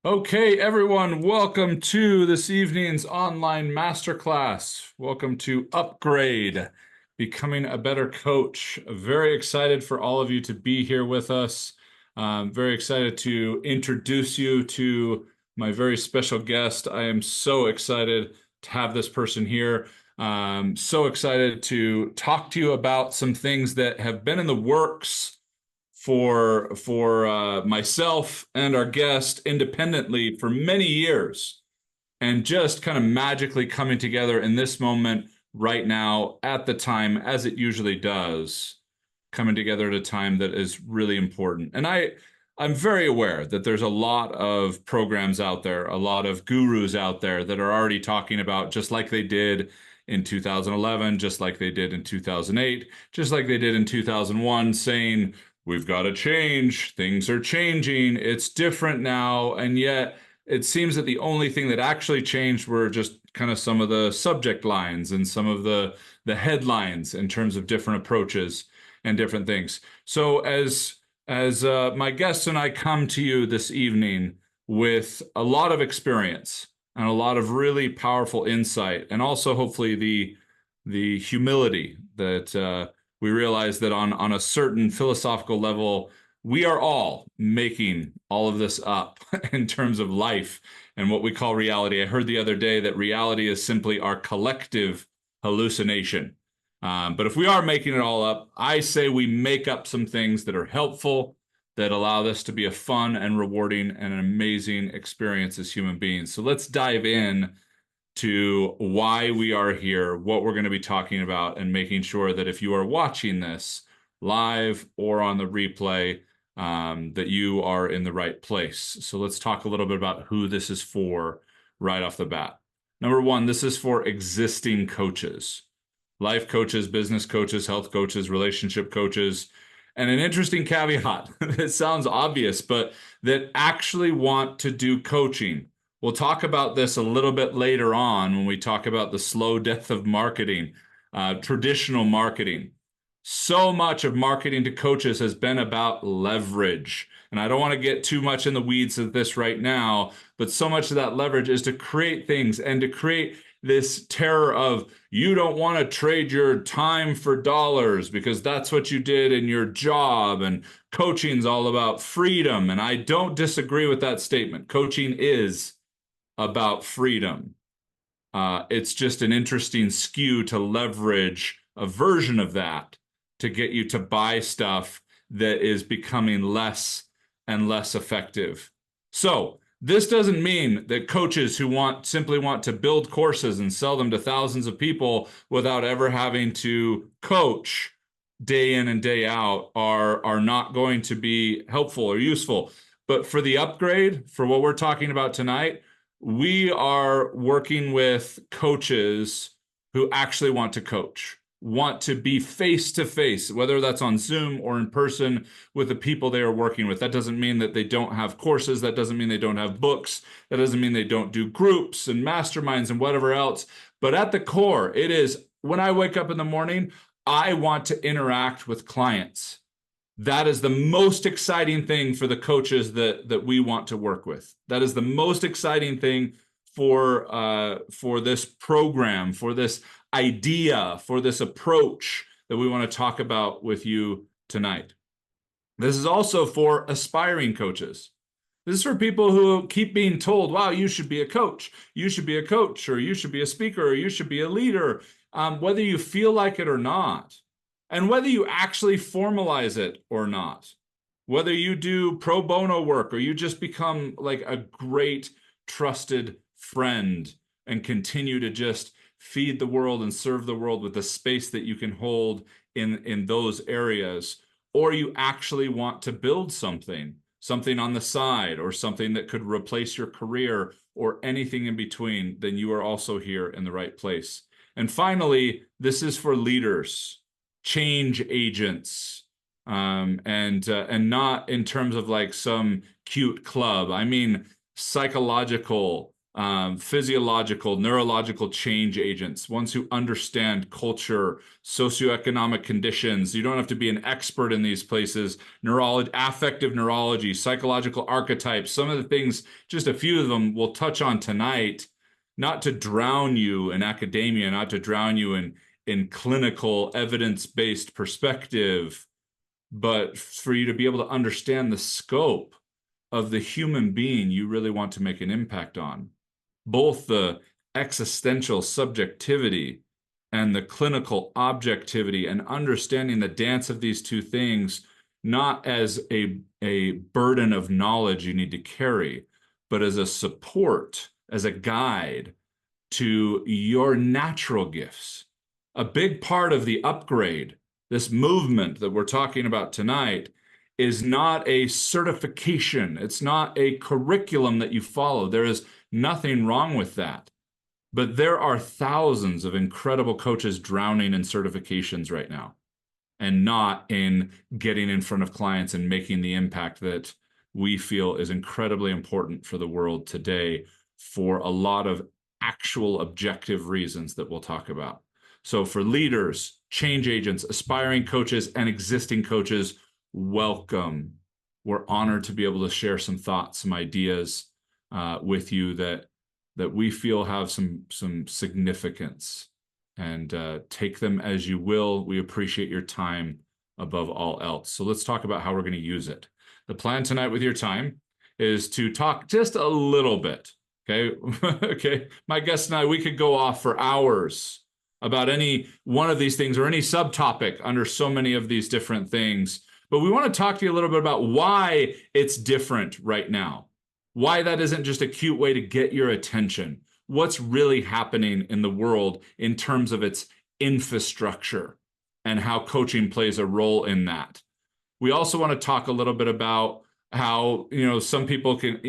Okay, everyone, welcome to this evening's online masterclass. Welcome to Upgrade, Becoming a Better Coach. Very excited for all of you to be here with us. Very excited to introduce you to my very special guest. I am so excited to have this person here. So excited to talk to you about some things that have been in the works for myself and our guest independently for many years, and just kind of magically coming together in this moment right now at the time, as it usually does, coming together at a time that is really important. And I'm very aware that there's a lot of programs out there, a lot of gurus out there that are already talking about, just like they did in 2011, just like they did in 2008, just like they did in 2001, saying, we've got to change, things are changing, it's different now. And yet it seems that the only thing that actually changed were just kind of some of the subject lines and some of the headlines in terms of different approaches and different things. So as my guests and I come to you this evening with a lot of experience and a lot of really powerful insight, and also hopefully the humility that we realize that on a certain philosophical level, we are all making all of this up in terms of life and what we call reality. I heard the other day that reality is simply our collective hallucination. But if we are making it all up, I say we make up some things that are helpful, that allow this to be a fun and rewarding and an amazing experience as human beings. So let's dive in to why we are here, what we're going to be talking about, and making sure that if you are watching this live or on the replay, that you are in the right place. So let's talk a little bit about who this is for right off the bat. Number one, this is for existing coaches, life coaches, business coaches, health coaches, relationship coaches. And an interesting caveat that sounds obvious, but that actually want to do coaching. We'll talk about this a little bit later on when we talk about the slow death of marketing, traditional marketing. So much of marketing to coaches has been about leverage. And I don't want to get too much in the weeds of this right now, but so much of that leverage is to create things and to create this terror of, you don't want to trade your time for dollars because that's what you did in your job. And coaching's all about freedom. And I don't disagree with that statement. Coaching is about freedom. It's just an interesting skew to leverage a version of that to get you to buy stuff that is becoming less and less effective. So this doesn't mean that coaches who simply want to build courses and sell them to thousands of people without ever having to coach day in and day out are not going to be helpful or useful. But for the upgrade, for what we're talking about tonight, we are working with coaches who actually want to coach, want to be face to face, whether that's on Zoom or in person with the people they are working with. That doesn't mean that they don't have courses. That doesn't mean they don't have books. That doesn't mean they don't do groups and masterminds and whatever else. But at the core, it is, when I wake up in the morning, I want to interact with clients. That is the most exciting thing for the coaches that we want to work with. That is the most exciting thing for this program, for this idea, for this approach that we want to talk about with you tonight. This is also for aspiring coaches. This is for people who keep being told, wow, you should be a coach. You should be a coach, or you should be a speaker, or you should be a leader, whether you feel like it or not. And whether you actually formalize it or not, whether you do pro bono work or you just become like a great trusted friend and continue to just feed the world and serve the world with the space that you can hold in those areas, or you actually want to build something on the side, or something that could replace your career, or anything in between, then you are also here in the right place. And finally, this is for leaders, change agents, and not in terms of like some cute club. I mean psychological, physiological, neurological change agents, ones who understand culture, socioeconomic conditions. You don't have to be an expert in these places. Neurology, affective neurology, psychological archetypes, some of the things, just a few of them we'll touch on tonight, not to drown you in academia, not to drown you in clinical evidence-based perspective, but for you to be able to understand the scope of the human being you really want to make an impact on. Both the existential subjectivity and the clinical objectivity, and understanding the dance of these two things, not as a burden of knowledge you need to carry, but as a support, as a guide to your natural gifts. A big part of the upgrade, this movement that we're talking about tonight, is not a certification. It's not a curriculum that you follow. There is nothing wrong with that. But there are thousands of incredible coaches drowning in certifications right now and not in getting in front of clients and making the impact that we feel is incredibly important for the world today for a lot of actual objective reasons that we'll talk about. So for leaders, change agents, aspiring coaches, and existing coaches, welcome. We're honored to be able to share some thoughts, some ideas with you that we feel have some significance, and take them as you will. We appreciate your time above all else. So let's talk about how we're going to use it. The plan tonight with your time is to talk just a little bit. Okay. Okay. My guest and I, we could go off for hours about any one of these things or any subtopic under so many of these different things. But we want to talk to you a little bit about why it's different right now. Why that isn't just a cute way to get your attention. What's really happening in the world in terms of its infrastructure and how coaching plays a role in that. We also want to talk a little bit about how, some people can,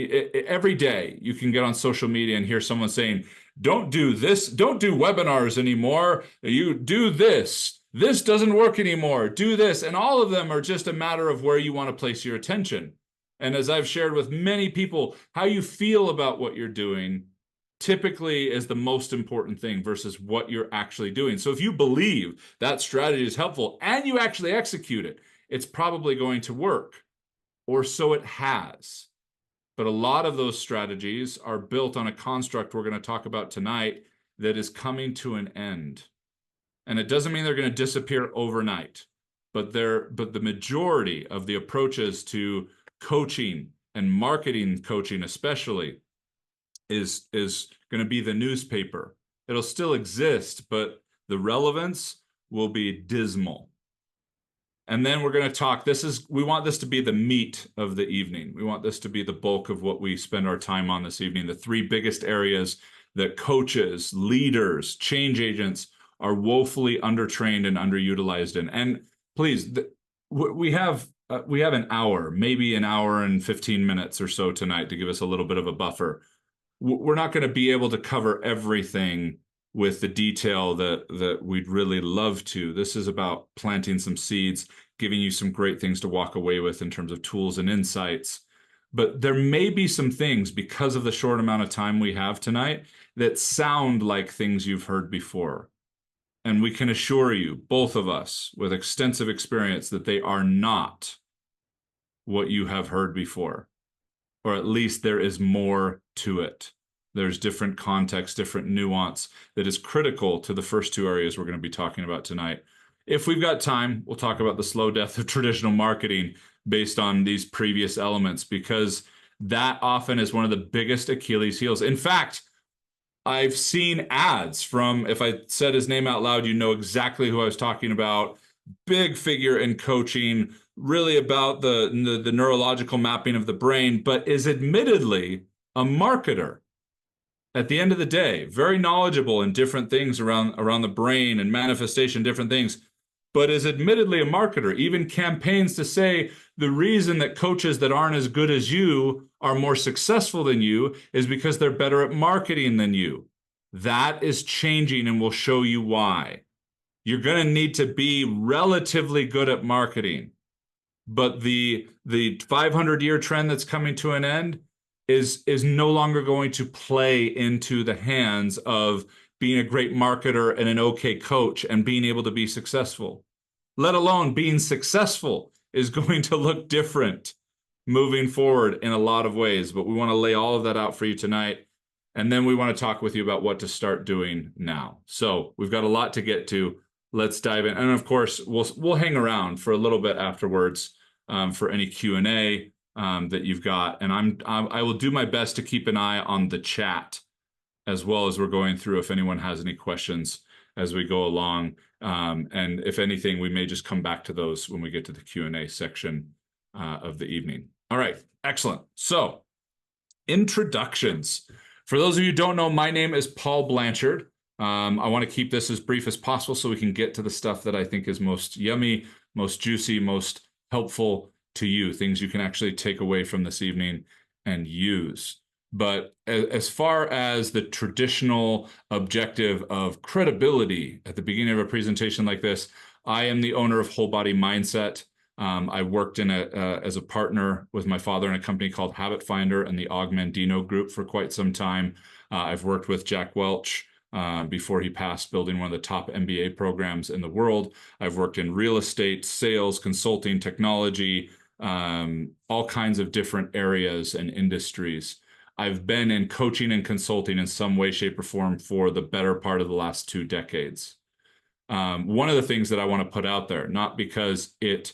every day you can get on social media and hear someone saying, don't do this, don't do webinars anymore, you do this doesn't work anymore, do this. And all of them are just a matter of where you want to place your attention. And as I've shared with many people, how you feel about what you're doing typically is the most important thing versus what you're actually doing. So if you believe that strategy is helpful and you actually execute it, it's probably going to work, or so it has. But a lot of those strategies are built on a construct we're going to talk about tonight that is coming to an end. And it doesn't mean they're going to disappear overnight, but the majority of the approaches to coaching and marketing coaching especially is going to be the newspaper. It'll still exist, but the relevance will be dismal. And then we're going to talk, we want this to be the meat of the evening. We want this to be the bulk of what we spend our time on this evening. The three biggest areas that coaches, leaders, change agents are woefully undertrained and underutilized in. And please, we have an hour, maybe an hour and 15 minutes or so tonight to give us a little bit of a buffer. We're not going to be able to cover everything with the detail that we'd really love to. This is about planting some seeds, giving you some great things to walk away with in terms of tools and insights. But there may be some things, because of the short amount of time we have tonight, that sound like things you've heard before. And we can assure you, both of us, with extensive experience, that they are not what you have heard before. Or at least there is more to it. There's different context, different nuance that is critical to the first two areas we're going to be talking about tonight. If we've got time, we'll talk about the slow death of traditional marketing based on these previous elements, because that often is one of the biggest Achilles heels. In fact, I've seen ads from, if I said his name out loud, you know exactly who I was talking about. Big figure in coaching, really about the neurological mapping of the brain, but is admittedly a marketer. At the end of the day, very knowledgeable in different things around the brain and manifestation, different things, but is admittedly a marketer. Even campaigns to say the reason that coaches that aren't as good as you are more successful than you is because they're better at marketing than you. That is changing, and we'll show you why. You're going to need to be relatively good at marketing. But the 500-year trend that's coming to an end is no longer going to play into the hands of being a great marketer and an okay coach and being able to be successful. Let alone being successful is going to look different moving forward in a lot of ways. But we want to lay all of that out for you tonight. And then we want to talk with you about what to start doing now. So we've got a lot to get to. Let's dive in. And of course, we'll hang around for a little bit afterwards for any Q&A that you've got. And I will do my best to keep an eye on the chat as well as we're going through if anyone has any questions as we go along. And if anything, we may just come back to those when we get to the Q&A section of the evening. All right, excellent. So introductions. For those of you who don't know, my name is Paul Blanchard. I want to keep this as brief as possible so we can get to the stuff that I think is most yummy, most juicy, most helpful to you, things you can actually take away from this evening and use. But as far as the traditional objective of credibility at the beginning of a presentation like this, I am the owner of Whole Body Mindset. I worked as a partner with my father in a company called Habit Finder and the Augmentino Group for quite some time. I've worked with Jack Welch before he passed, building one of the top MBA programs in the world. I've worked in real estate, sales, consulting, technology, all kinds of different areas and industries. I've been in coaching and consulting in some way, shape, or form for the better part of the last 2 decades. One of the things that I want to put out there, not because it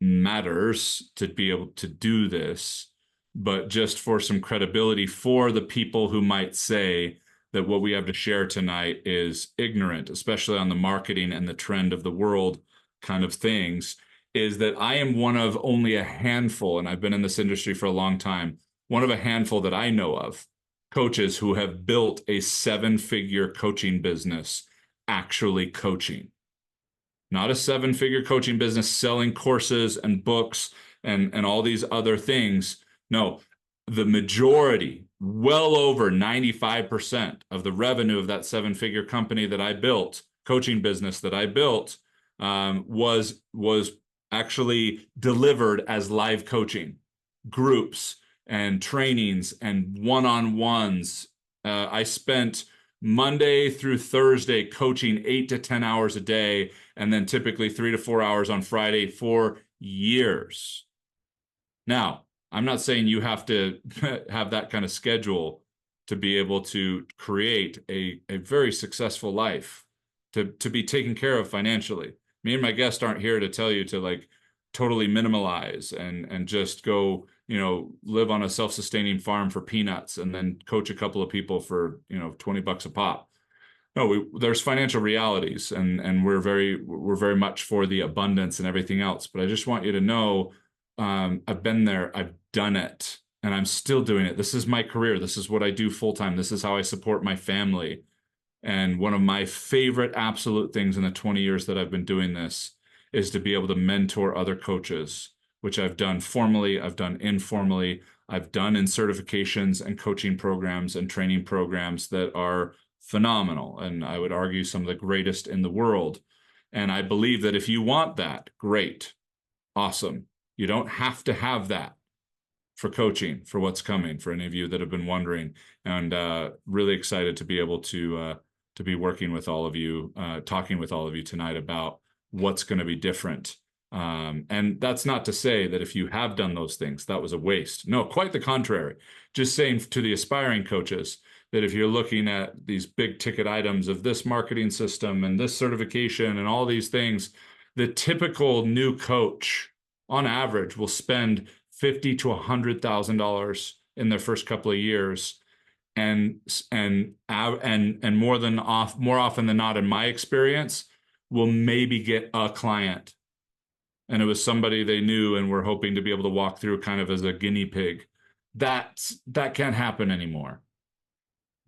matters to be able to do this, but just for some credibility for the people who might say that what we have to share tonight is ignorant, especially on the marketing and the trend of the world kind of things, is that I am one of only a handful, and I've been in this industry for a long time, one of a handful that I know of, coaches who have built a 7-figure coaching business actually coaching. Not a 7-figure coaching business selling courses and books and all these other things. No, the majority, well over 95% of the revenue of that 7-figure company that I built, coaching business that I built, was actually delivered as live coaching, groups and trainings and one-on-ones. I spent Monday through Thursday coaching 8 to 10 hours a day, and then typically 3 to 4 hours on Friday for years. Now, I'm not saying you have to have that kind of schedule to be able to create a very successful life, to be taken care of financially. Me and my guests aren't here to tell you to like totally minimalize and just go, live on a self-sustaining farm for peanuts and then coach a couple of people for, $20 a pop. No, there's financial realities, and we're very much for the abundance and everything else. But I just want you to know, I've been there, I've done it, and I'm still doing it. This is my career. This is what I do full time. This is how I support my family. And one of my favorite absolute things in the 20 years that I've been doing this is to be able to mentor other coaches, which I've done formally, I've done informally, I've done in certifications and coaching programs and training programs that are phenomenal. And I would argue some of the greatest in the world. And I believe that if you want that, great, awesome. You don't have to have that for coaching, for what's coming, for any of you that have been wondering. And really excited to be able to be working with all of you, talking with all of you tonight about what's going to be different. And that's not to say that if you have done those things, that was a waste. No, quite the contrary. Just saying to the aspiring coaches that if you're looking at these big ticket items of this marketing system and this certification and all these things, the typical new coach on average will spend $50,000 to $100,000 in their first couple of years. And more often than not, in my experience, will maybe get a client. And it was somebody they knew and were hoping to be able to walk through kind of as a guinea pig. That can't happen anymore,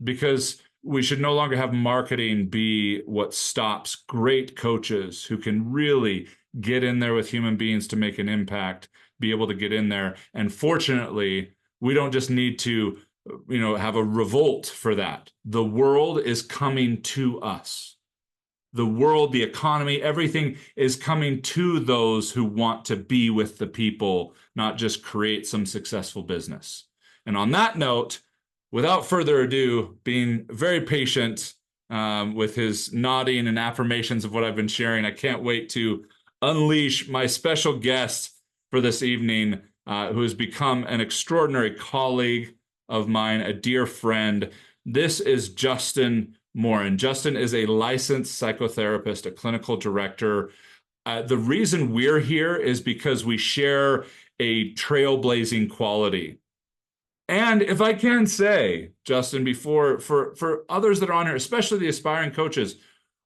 because we should no longer have marketing be what stops great coaches who can really get in there with human beings to make an impact, be able to get in there. And fortunately, we don't just need to, have a revolt for that. The world is coming to us. The world, the economy, everything is coming to those who want to be with the people, not just create some successful business. And on that note, without further ado, being very patient with his nodding and affirmations of what I've been sharing, I can't wait to unleash my special guest for this evening, who has become an extraordinary colleague of mine, a dear friend. This is Justin Morin. Justin is a licensed psychotherapist, a clinical director. The reason we're here is because we share a trailblazing quality. And if I can say, Justin, before for others that are on here, especially the aspiring coaches,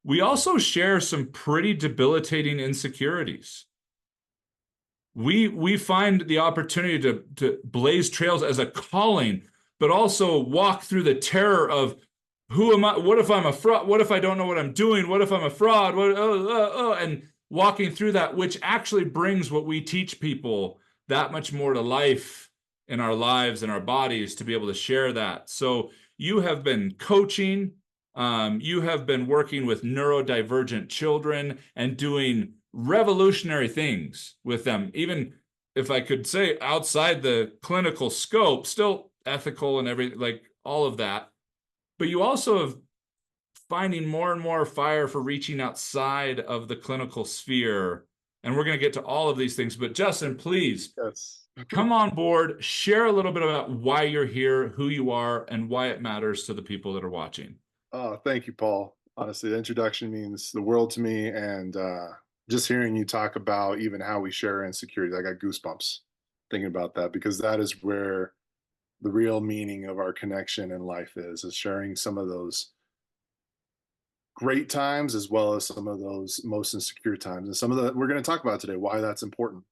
we also share some pretty debilitating insecurities. We find the opportunity to blaze trails as a calling, but also walk through the terror of who am I? What if I'm a fraud? What if I don't know what I'm doing? What if I'm a fraud? And walking through that, which actually brings what we teach people that much more to life in our lives and our bodies to be able to share that. So you have been coaching, you have been working with neurodivergent children and doing revolutionary things with them, even if I could say outside the clinical scope, still ethical and everything, like all of that. But you also have finding more and more fire for reaching outside of the clinical sphere. And we're going to get to all of these things. But Justin, please come on board, share a little bit about why you're here, who you are, and why it matters to the people that are watching. Oh, thank you, Paul. Honestly, the introduction means the world to me. And just hearing you talk about even how we share insecurities, I got goosebumps thinking about that, because that is where the real meaning of our connection in life is sharing some of those great times as well as some of those most insecure times. And some of the we're going to talk about today, why that's important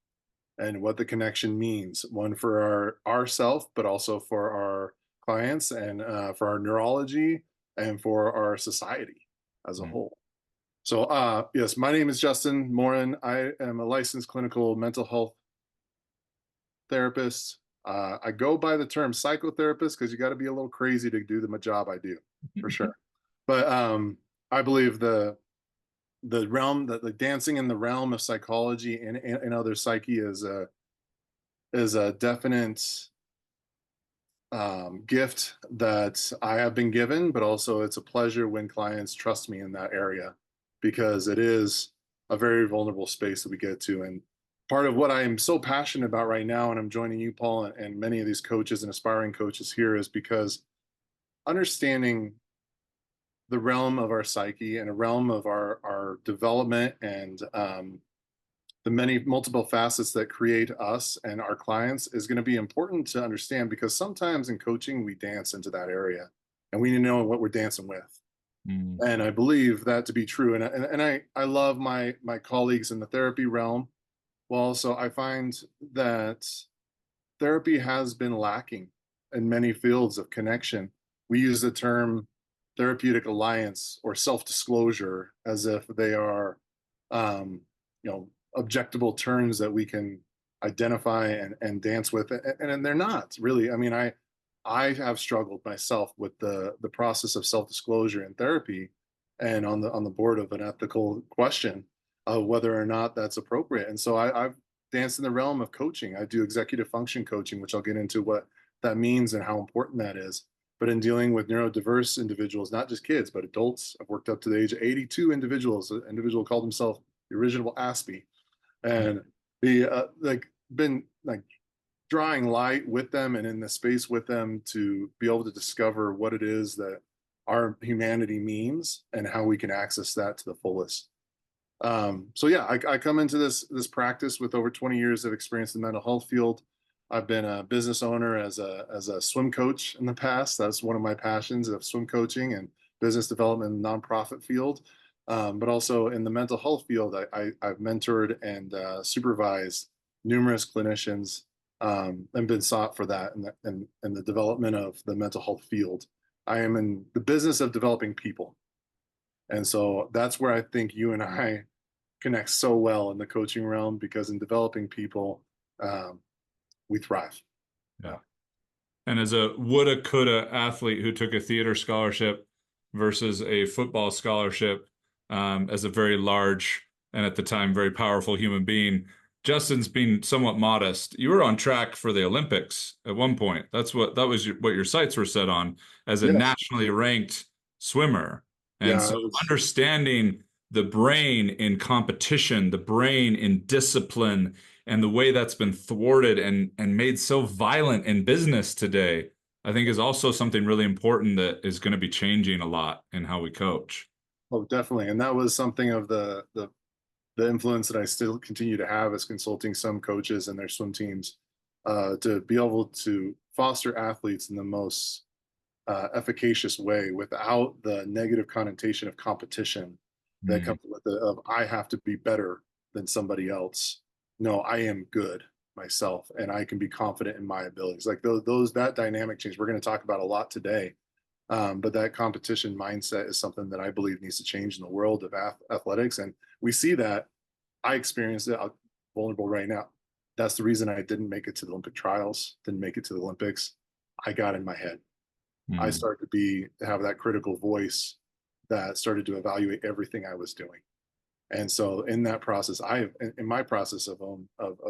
and what the connection means, one for our self, but also for our clients and for our neurology and for our society as a whole. So yes, my name is Justin Morin. I am a licensed clinical mental health therapist. I go by the term psychotherapist because you got to be a little crazy to do the job I do, for sure. But I believe the realm that the dancing in the realm of psychology and other psyche is a definite gift that I have been given, but also it's a pleasure when clients trust me in that area, because it is a very vulnerable space that we get to. And part of what I am so passionate about right now, and I'm joining you, Paul, and many of these coaches and aspiring coaches here, is because understanding the realm of our psyche and a realm of our development and the many multiple facets that create us and our clients is going to be important to understand, because sometimes in coaching we dance into that area and we need to know what we're dancing with. And I believe that to be true. And I love my colleagues in the therapy realm. Well, also I find that therapy has been lacking in many fields of connection. We use the term therapeutic alliance or self-disclosure as if they are, objectable terms that we can identify and dance with, and they're not really. I mean, I have struggled myself with the process of self-disclosure in therapy, and on the board of an ethical question of whether or not that's appropriate. And so I've danced in the realm of coaching. I do executive function coaching, which I'll get into what that means and how important that is. But in dealing with neurodiverse individuals, not just kids, but adults, I've worked up to the age of 82 individuals. An individual called himself the original Aspie, and been drawing light with them and in the space with them to be able to discover what it is that our humanity means and how we can access that to the fullest. So yeah, I come into this practice with over 20 years of experience in the mental health field. I've been a business owner as a swim coach in the past. That's one of my passions, of swim coaching and business development in the nonprofit field. But also in the mental health field, I've mentored and supervised numerous clinicians and been sought for that in the development of the mental health field. I am in the business of developing people. And so that's where I think you and I connect so well in the coaching realm, because in developing people, we thrive. Yeah. And as a woulda, coulda athlete who took a theater scholarship versus a football scholarship, as a very large and at the time very powerful human being, Justin's being somewhat modest. You were on track for the Olympics at one point. That was what your sights were set on as a Yes. nationally ranked swimmer. And Yeah, so it was. understanding the brain in competition, the brain in discipline, and the way that's been thwarted and made so violent in business today, I think is also something really important that is going to be changing a lot in how we coach. Oh, definitely. And that was something of the influence that I still continue to have as consulting some coaches and their swim teams, to be able to foster athletes in the most efficacious way without the negative connotation of competition that Mm, comes with it of I have to be better than somebody else. No, I am good myself and I can be confident in my abilities. Like those that dynamic change we're going to talk about a lot today. But that competition mindset is something that I believe needs to change in the world of athletics. And we see that. I experienced it. I'm vulnerable right now. That's the reason I didn't make it to the Olympic trials, didn't make it to the Olympics. I got in my head. I mm. started to have that critical voice that started to evaluate everything I was doing. And so in that process, in my process of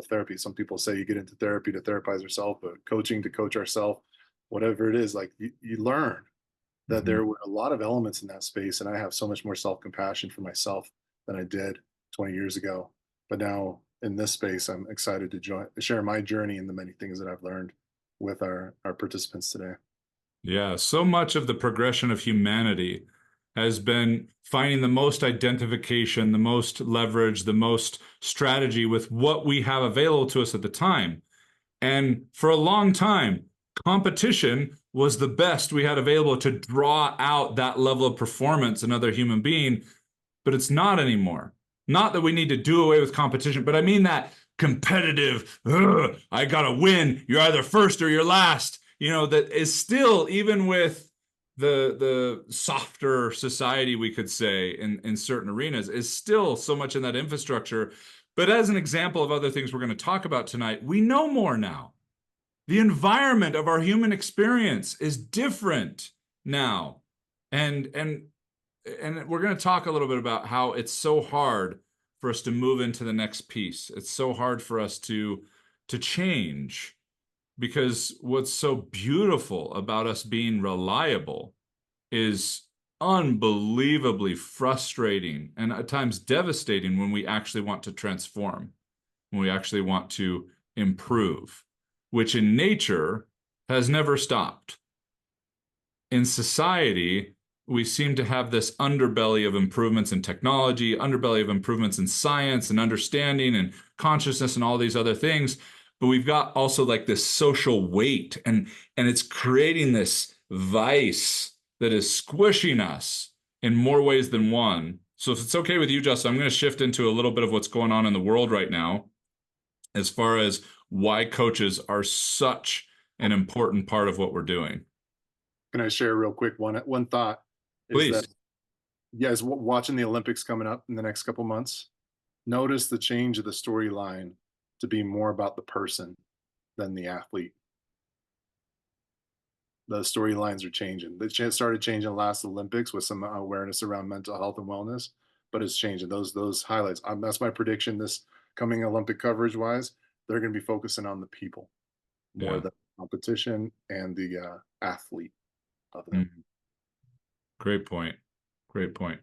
therapy, some people say you get into therapy to therapize yourself, but coaching to coach ourselves, whatever it is, like you learn that Mhm. there were a lot of elements in that space. And I have so much more self-compassion for myself than I did 20 years ago. But now in this space, I'm excited to share my journey and the many things that I've learned with our participants today. Yeah, so much of the progression of humanity has been finding the most identification, the most leverage, the most strategy with what we have available to us at the time. And for a long time, competition was the best we had available to draw out that level of performance in another human being, but it's not anymore. Not that we need to do away with competition, but I mean that competitive, I gotta win. You're either first or you're last. That is still, even with the softer society, we could say, in certain arenas, is still so much in that infrastructure. But as an example of other things we're going to talk about tonight, we know more now. The environment of our human experience is different now. And and we're going to talk a little bit about how it's so hard for us to move into the next piece. It's so hard for us to change because what's so beautiful about us being reliable is unbelievably frustrating and at times devastating when we actually want to transform, when we actually want to improve, which in nature has never stopped. In society, we seem to have this underbelly of improvements in technology, underbelly of improvements in science and understanding and consciousness and all these other things. But we've got also like this social weight and it's creating this vice that is squishing us in more ways than one. So if it's okay with you, Justin, I'm going to shift into a little bit of what's going on in the world right now as far as why coaches are such an important part of what we're doing. Can I share real quick one thought is Please. that you guys watching the Olympics coming up in the next couple months, notice the change of the storyline to be more about the person than the athlete. The storylines are changing. They started changing the last Olympics with some awareness around mental health and wellness, but it's changing. Those highlights. That's my prediction. This coming Olympic coverage wise, they're going to be focusing on the people more Yeah. than competition and the athlete of them. Mhm. Great point. Great point.